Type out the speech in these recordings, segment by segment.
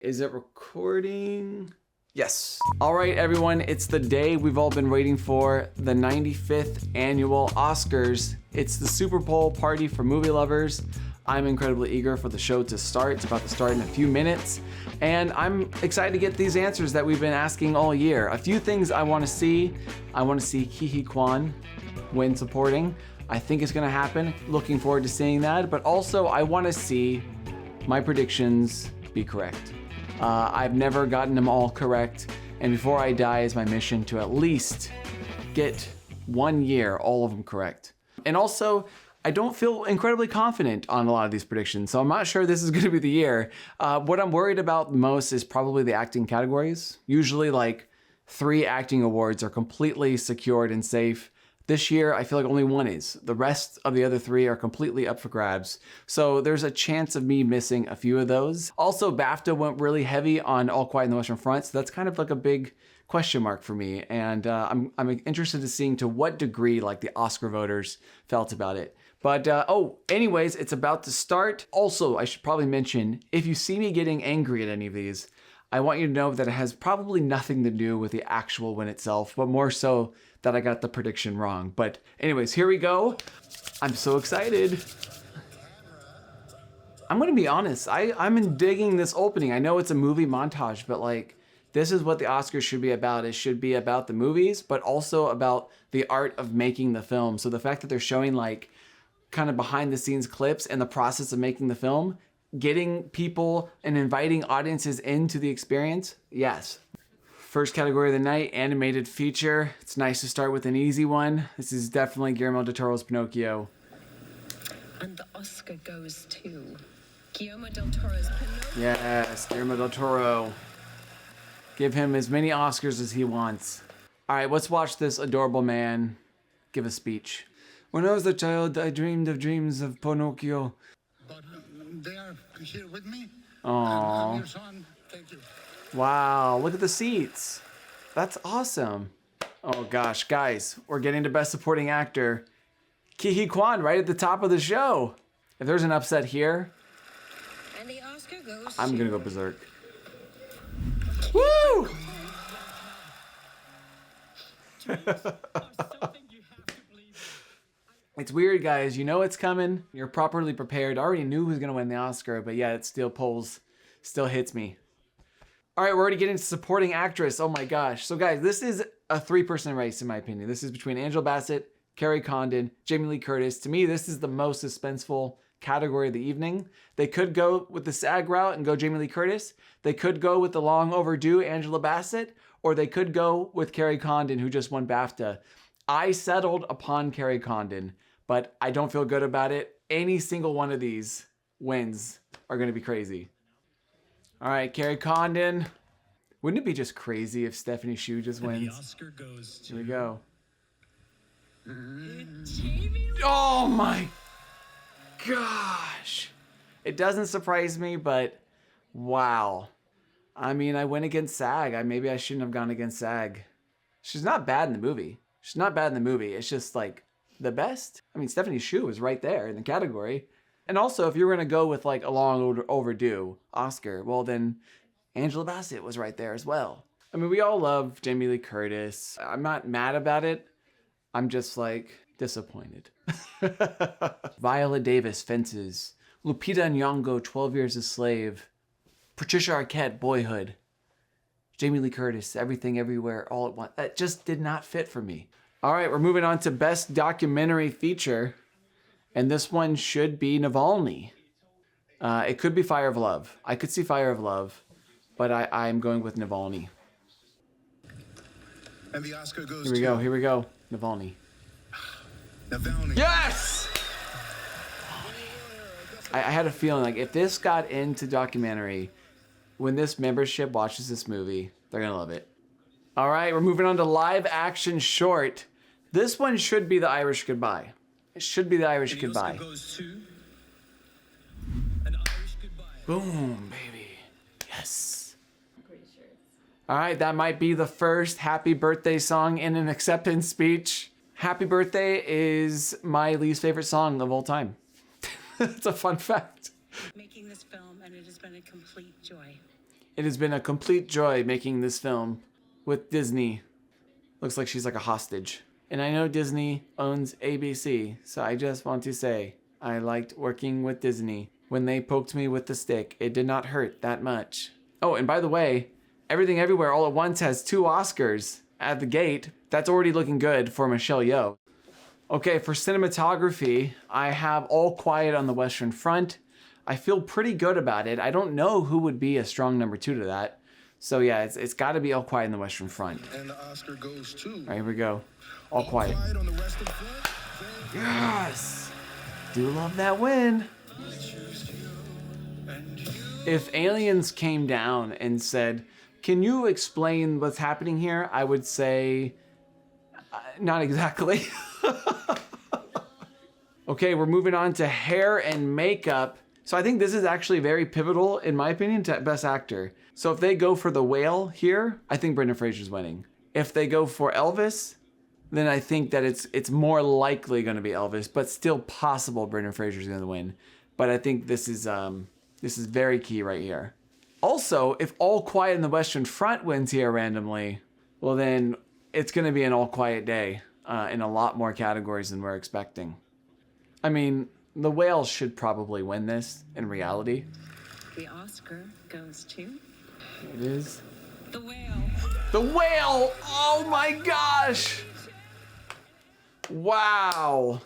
Is it recording? Yes. All right, everyone, it's the day we've all been waiting for, the 95th annual Oscars. It's the Super Bowl party for movie lovers. I'm incredibly eager for the show to start. It's about to start in a few minutes, and I'm excited to get these answers that we've been asking all year. A few things I want to see. I want to see Ke Huy Quan win supporting. I think it's going to happen. Looking forward to seeing that, but also I want to see my predictions be correct. I've never gotten them all correct, and before I die is my mission to at least get 1 year all of them correct. And also, I don't feel incredibly confident on a lot of these predictions, so I'm not sure this is going to be the year. What I'm worried about most is probably the acting categories. Usually like 3 acting awards are completely secured and safe. This year, I feel like only 1 is. The rest of the other 3 are completely up for grabs. So there's a chance of me missing a few of those. Also, BAFTA went really heavy on All Quiet on the Western Front, so that's kind of like a big question mark for me. And I'm interested in seeing to what degree like the Oscar voters felt about it. But anyways, it's about to start. Also, I should probably mention, if you see me getting angry at any of these, I want you to know that it has probably nothing to do with the actual win itself, but more so that I got the prediction wrong. But anyways, here we go. I'm so excited. I'm gonna be honest, I'm digging this opening. I know it's a movie montage, but like, this is what the Oscars should be about. It should be about the movies, but also about the art of making the film. So the fact that they're showing like kind of behind the scenes clips and the process of making the film, getting people and inviting audiences into the experience, yes. First category of the night, animated feature. It's nice to start with an easy one. This is definitely Guillermo del Toro's Pinocchio. And the Oscar goes to Guillermo del Toro's Pinocchio. Yes, Guillermo del Toro. Give him as many Oscars as he wants. All right, let's watch this adorable man give a speech. When I was a child, I dreamed of dreams of Pinocchio. But they are here with me. Aww. I'm your son. Thank you. Wow, look at the seats. That's awesome. Oh gosh, guys, we're getting to Best Supporting Actor. Ke Huy Quan right at the top of the show. If there's an upset here, And the Oscar goes I'm to... gonna go berserk. Woo! It's weird, guys. You know it's coming. You're properly prepared. I already knew who was gonna win the Oscar, but yeah, it still hits me. All right, we're already getting to supporting actress. Oh my gosh. So guys, this is a 3-person race in my opinion. This is between Angela Bassett, Carrie Condon, Jamie Lee Curtis. To me, this is the most suspenseful category of the evening. They could go with the SAG route and go Jamie Lee Curtis. They could go with the long overdue Angela Bassett, or they could go with Carrie Condon, who just won BAFTA. I settled upon Carrie Condon, but I don't feel good about it. Any single one of these wins are gonna be crazy. All right, Carrie Condon. Wouldn't it be just crazy if Stephanie Hsu just wins? The Oscar goes to... Here we go. Jamie Lee. Oh my gosh. It doesn't surprise me, but wow. I mean, I went against SAG. Maybe I shouldn't have gone against SAG. She's not bad in the movie. She's not bad in the movie. It's just like the best. I mean, Stephanie Hsu was right there in the category. And also, if you were going to go with like a long overdue Oscar, well then Angela Bassett was right there as well. I mean, we all love Jamie Lee Curtis. I'm not mad about it. I'm just like disappointed. Viola Davis, Fences. Lupita Nyong'o, 12 Years a Slave. Patricia Arquette, Boyhood. Jamie Lee Curtis, Everything Everywhere All at Once. That just did not fit for me. All right, we're moving on to Best Documentary Feature. And this one should be Navalny. It could be Fire of Love. I could see Fire of Love, but I'm going with Navalny. And the Oscar goes Here we go, here we go. Navalny. Navalny. Yes! I had a feeling like if this got into documentary, when this membership watches this movie, they're gonna love it. All right, we're moving on to live action short. This one should be The Irish Goodbye. It should be The Irish Goodbye. Goes to An Irish Goodbye. Boom, baby. Yes. All right, that might be the first happy birthday song in an acceptance speech. Happy Birthday is my least favorite song of all time. It's a fun fact. Making this film, and it has been a complete joy. It has been a complete joy making this film with Disney. Looks like she's like a hostage. And I know Disney owns ABC, so I just want to say I liked working with Disney. When they poked me with the stick, it did not hurt that much. Oh, and by the way, Everything Everywhere All at Once has 2 Oscars at the gate. That's already looking good for Michelle Yeoh. Okay, for cinematography, I have All Quiet on the Western Front. I feel pretty good about it. I don't know who would be a strong number 2 to that. So yeah, it's got to be All Quiet on the Western Front. And the Oscar goes to... All right, here we go. All Quiet. On the Western Front. Yes! Do love that win. If aliens came down and said, can you explain what's happening here? I would say, not exactly. Okay, we're moving on to hair and makeup. So I think this is actually very pivotal, in my opinion, to Best Actor. So if they go for the whale here, I think Brendan Fraser's winning. If they go for Elvis, then I think that it's more likely going to be Elvis, but still possible Brendan Fraser's going to win. But I think this is very key right here. Also, if All Quiet on the Western Front wins here randomly, well then it's going to be an all quiet day in a lot more categories than we're expecting. I mean, the whale should probably win this in reality. The Oscar goes to... It is. The Whale. The whale! Oh my gosh! Wow.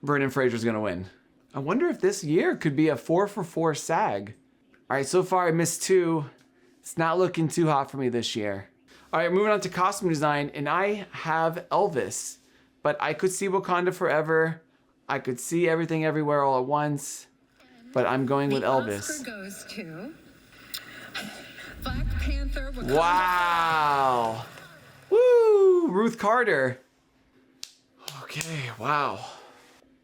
Brendan Fraser's gonna win. I wonder if this year could be a 4 for 4 SAG. All right, so far I missed 2. It's not looking too hot for me this year. All right, moving on to costume design, and I have Elvis, but I could see Wakanda Forever. I could see Everything Everywhere All at Once, but I'm going with Elvis. Oscar goes to... Black Panther. Wakanda. Wow. Woo, Ruth Carter. Okay, wow.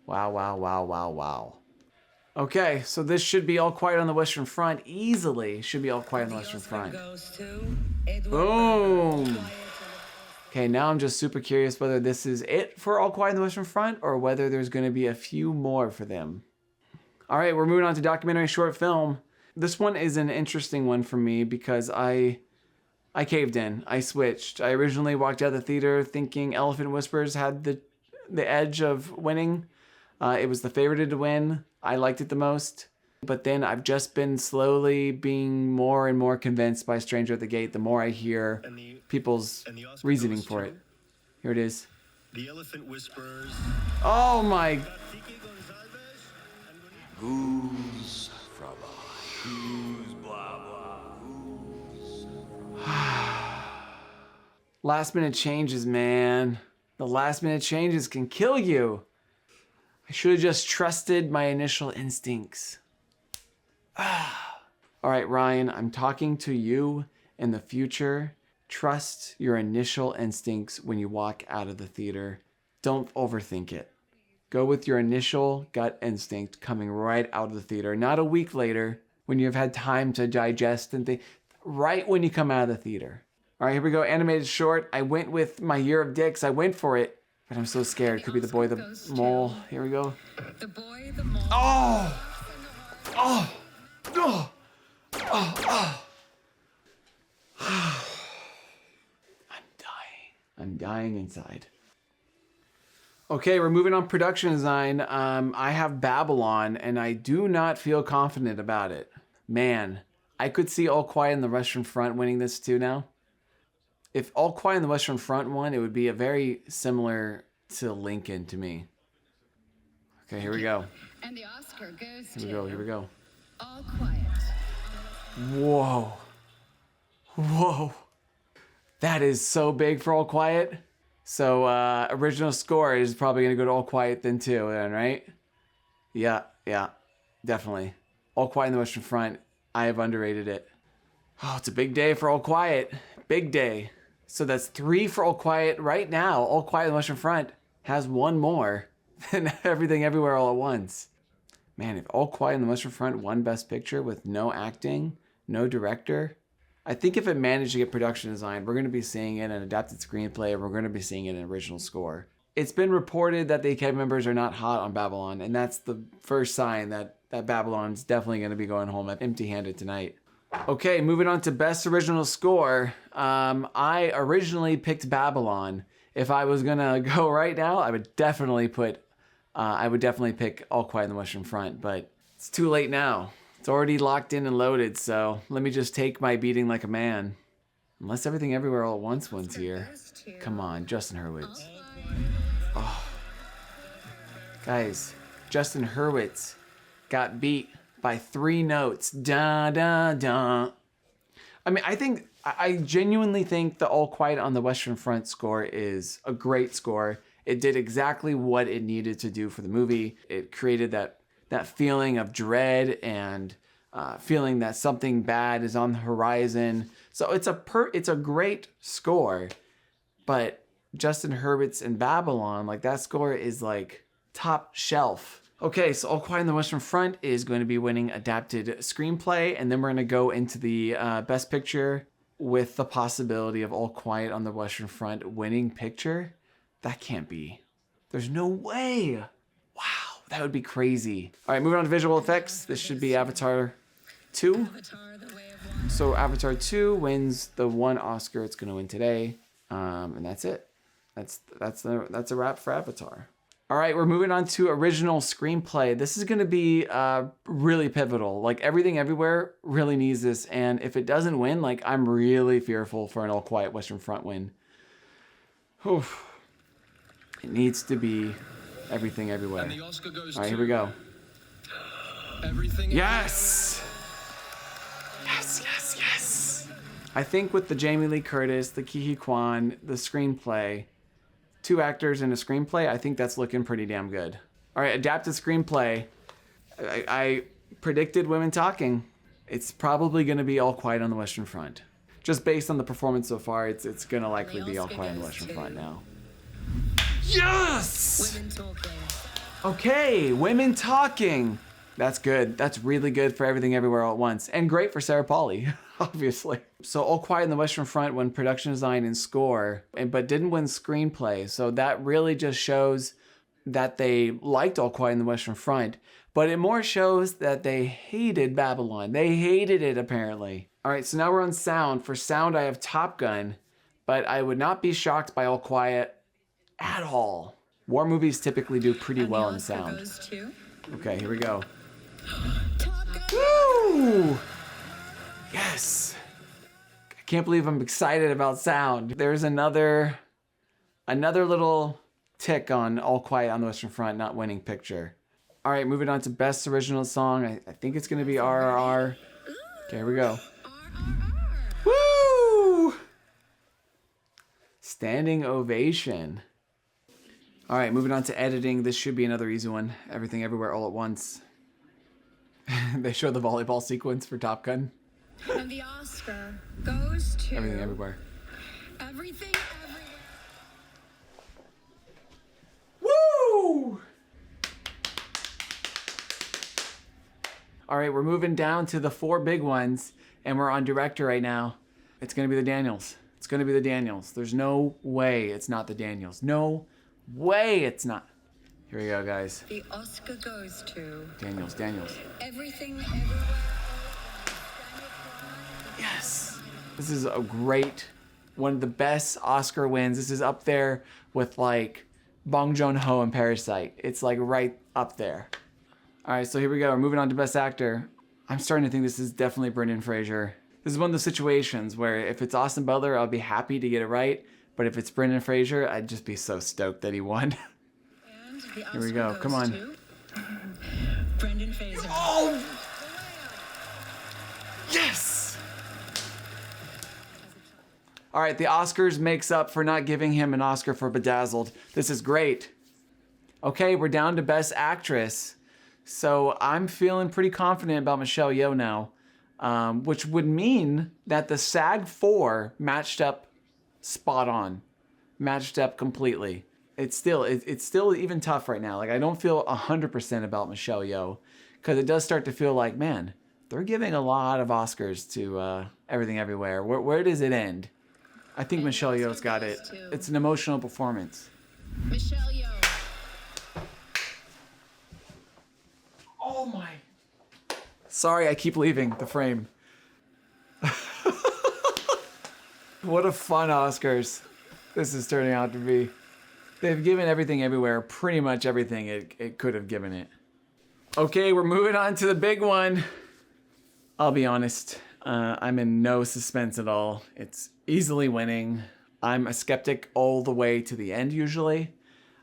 Wow. Okay, so this should be All Quiet on the Western Front. Easily should be All Quiet on the Western Front. Boom. Okay, now I'm just super curious whether this is it for All Quiet on the Western Front or whether there's going to be a few more for them. All right, we're moving on to documentary short film. This one is an interesting one for me because I caved in. I switched. I originally walked out of the theater thinking Elephant Whispers had the edge of winning. It was the favorite to win. I liked it the most. But then I've just been slowly being more and more convinced by Stranger at the Gate the more I hear people's reasoning for it. Here it is. The Elephant Whispers. Oh my... Who's from who's blah blah. Last minute changes, man. The last minute changes can kill you. I should have just trusted my initial instincts. All right, Ryan, I'm talking to you in the future. Trust your initial instincts when you walk out of the theater. Don't overthink it. Go with your initial gut instinct coming right out of the theater, not a week later when you've had time to digest and think, right when you come out of the theater. All right, here we go. Animated short. I went with my Year of Dicks. I went for it, but I'm so scared. Could be The Boy, the Mole. Here we go. The Boy, the Mole. Oh! I'm dying inside. Okay, we're moving on production design. I have Babylon, and I do not feel confident about it. Man, I could see All Quiet on the Western Front winning this too now. If All Quiet on the Western Front won, it would be a very similar to Lincoln to me. Okay, here we go. And the Oscar goes to... Here we go. All Quiet. Whoa. That is so big for All Quiet. So original score is probably gonna go to All Quiet then too, then, right? Yeah, definitely. All Quiet on the Western Front, I have underrated it. Oh, it's a big day for All Quiet. Big day. So that's 3 for All Quiet right now. All Quiet on the Western Front has 1 more than Everything Everywhere All at Once. Man, if All Quiet on the Western Front won Best Picture with no acting, no director, I think if it managed to get production design, we're going to be seeing it in adapted screenplay, and we're going to be seeing it in original score. It's been reported that the Academy members are not hot on Babylon, and that's the first sign that Babylon's definitely going to be going home empty-handed tonight. Okay, moving on to Best Original Score. I originally picked Babylon. If I was going to go right now, I would definitely pick All Quiet on the Western Front, but it's too late now. It's already locked in and loaded, so let me just take my beating like a man. Unless Everything Everywhere All at Once wins here. Come on, Justin Hurwitz. Oh. Guys, Justin Hurwitz got beat by 3 notes. Da da da. I mean, I genuinely think the All Quiet on the Western Front score is a great score. It did exactly what it needed to do for the movie. It created that feeling of dread and feeling that something bad is on the horizon. So it's a great score, but Justin Hurwitz and Babylon, like that score is like top shelf. Okay, so All Quiet on the Western Front is going to be winning adapted screenplay, and then we're going to go into the Best Picture with the possibility of All Quiet on the Western Front winning picture. That can't be. There's no way. Wow, that would be crazy. All right, moving on to visual effects. This should be Avatar 2. So Avatar 2 wins the 1 Oscar it's going to win today, and that's it. That's a wrap for Avatar. All right, we're moving on to original screenplay. This is going to be really pivotal. Like Everything Everywhere really needs this, and if it doesn't win, like I'm really fearful for an All Quiet Western Front win. Oof. It needs to be Everything Everywhere. And the Oscar goes All right, here we go. Everything. Yes! Yes, yes, yes! I think with the Jamie Lee Curtis, the Ke Huy Quan, the screenplay, 2 actors in a screenplay, I think that's looking pretty damn good. All right, adapted screenplay. I predicted Women Talking. It's probably going to be All Quiet on the Western Front. Just based on the performance so far, it's going to likely be All Quiet on the Western Front now. Yes! Women Talking. Okay, Women Talking. That's good. That's really good for Everything Everywhere All at Once. And great for Sarah Polley, obviously. So All Quiet on the Western Front won production design and score, but didn't win screenplay. So that really just shows that they liked All Quiet on the Western Front, but it more shows that they hated Babylon. They hated it, apparently. All right, so now we're on sound. For sound, I have Top Gun, but I would not be shocked by All Quiet at all. War movies typically do pretty well in sound. Okay, here we go. Woo! Yes! I can't believe I'm excited about sound. There's another little tick on All Quiet on the Western Front not winning picture. All right, moving on to Best Original Song. I think it's going to be RRR. Okay, here we go. Woo! Standing ovation. All right, moving on to editing. This should be another easy one. Everything Everywhere All at Once. They show the volleyball sequence for Top Gun. And the Oscar goes to Everything Everywhere. Everything Everywhere. Woo! All right, we're moving down to the 4 big ones, and we're on director right now. It's going to be the Daniels. It's going to be the Daniels. There's no way it's not the Daniels. No way it's not. Here we go, guys. The Oscar goes to Daniels. Everything Everywhere. Yes. This is a great, one of the best Oscar wins. This is up there with like Bong Joon-ho and Parasite. It's like right up there. All right, so here we go. We're moving on to Best Actor. I'm starting to think this is definitely Brendan Fraser. This is one of those situations where if it's Austin Butler, I'll be happy to get it right. But if it's Brendan Fraser, I'd just be so stoked that he won. And the Here we Oscar go. goes Come on. to Brendan Fraser. Oh! Yes! All right, the Oscars makes up for not giving him an Oscar for Bedazzled. This is great. Okay, we're down to Best Actress. So I'm feeling pretty confident about Michelle Yeoh now, which would mean that the SAG-4 matched up spot on, matched up completely. It's still even tough right now. Like I don't feel 100% about Michelle Yeoh because it does start to feel like, man, they're giving a lot of Oscars to Everything Everywhere. Where does it end? I think Michelle Yeoh's got it. It's an emotional performance. Michelle Yeoh. Oh my. Sorry, I keep leaving the frame. What a fun Oscars this is turning out to be. They've given Everything Everywhere pretty much everything it could have given it. Okay, we're moving on to the big one. I'll be honest, I'm in no suspense at all. It's easily winning. I'm a skeptic all the way to the end usually,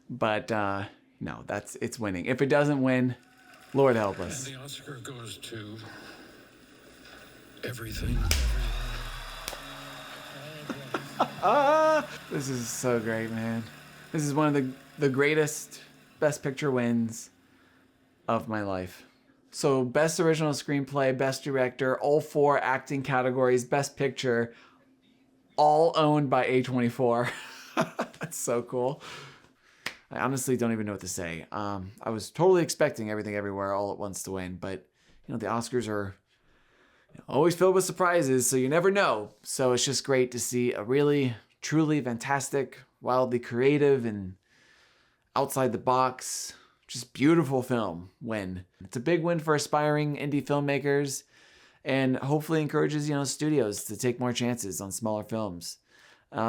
but no, it's winning. If it doesn't win, Lord help us. And the Oscar goes to Everything. This is so great, man. This is one of the greatest Best Picture wins of my life. So Best Original Screenplay, Best Director, all 4 acting categories, Best Picture, all owned by A24. That's so cool. I honestly don't even know what to say. I was totally expecting Everything Everywhere all at once to win, but you know, the Oscars are always filled with surprises, so you never know. So it's just great to see a really, truly fantastic, wildly creative and outside the box, just beautiful film win. It's a big win for aspiring indie filmmakers and hopefully encourages, you know, studios to take more chances on smaller films.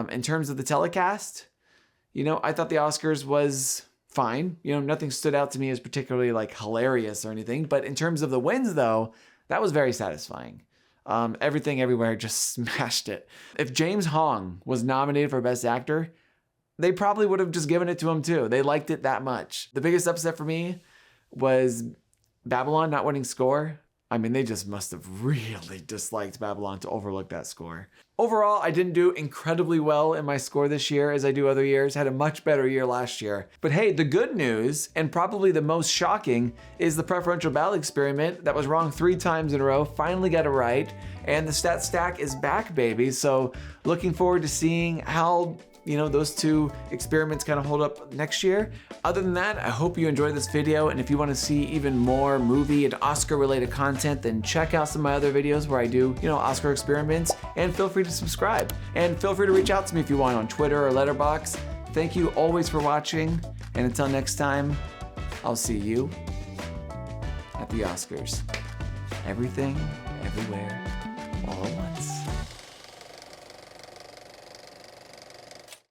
In terms of the telecast, you know, I thought the Oscars was fine. You know, nothing stood out to me as particularly like hilarious or anything, but in terms of the wins though, that was very satisfying. Everything Everywhere just smashed it. If James Hong was nominated for Best Actor, they probably would have just given it to him too. They liked it that much. The biggest upset for me was Babylon not winning score. I mean, they just must have really disliked Babylon to overlook that score. Overall, I didn't do incredibly well in my score this year as I do other years. Had a much better year last year. But hey, the good news, and probably the most shocking, is the preferential ballot experiment that was wrong 3 times in a row finally got it right. And the stat stack is back, baby. So looking forward to seeing how, you know, those 2 experiments kind of hold up next year. Other than that, I hope you enjoyed this video, and if you want to see even more movie and Oscar related content, then check out some of my other videos where I do, you know, Oscar experiments, and feel free to subscribe. And feel free to reach out to me if you want on Twitter or Letterboxd. Thank you always for watching, and until next time, I'll see you at the Oscars. Everything, everywhere, all at once.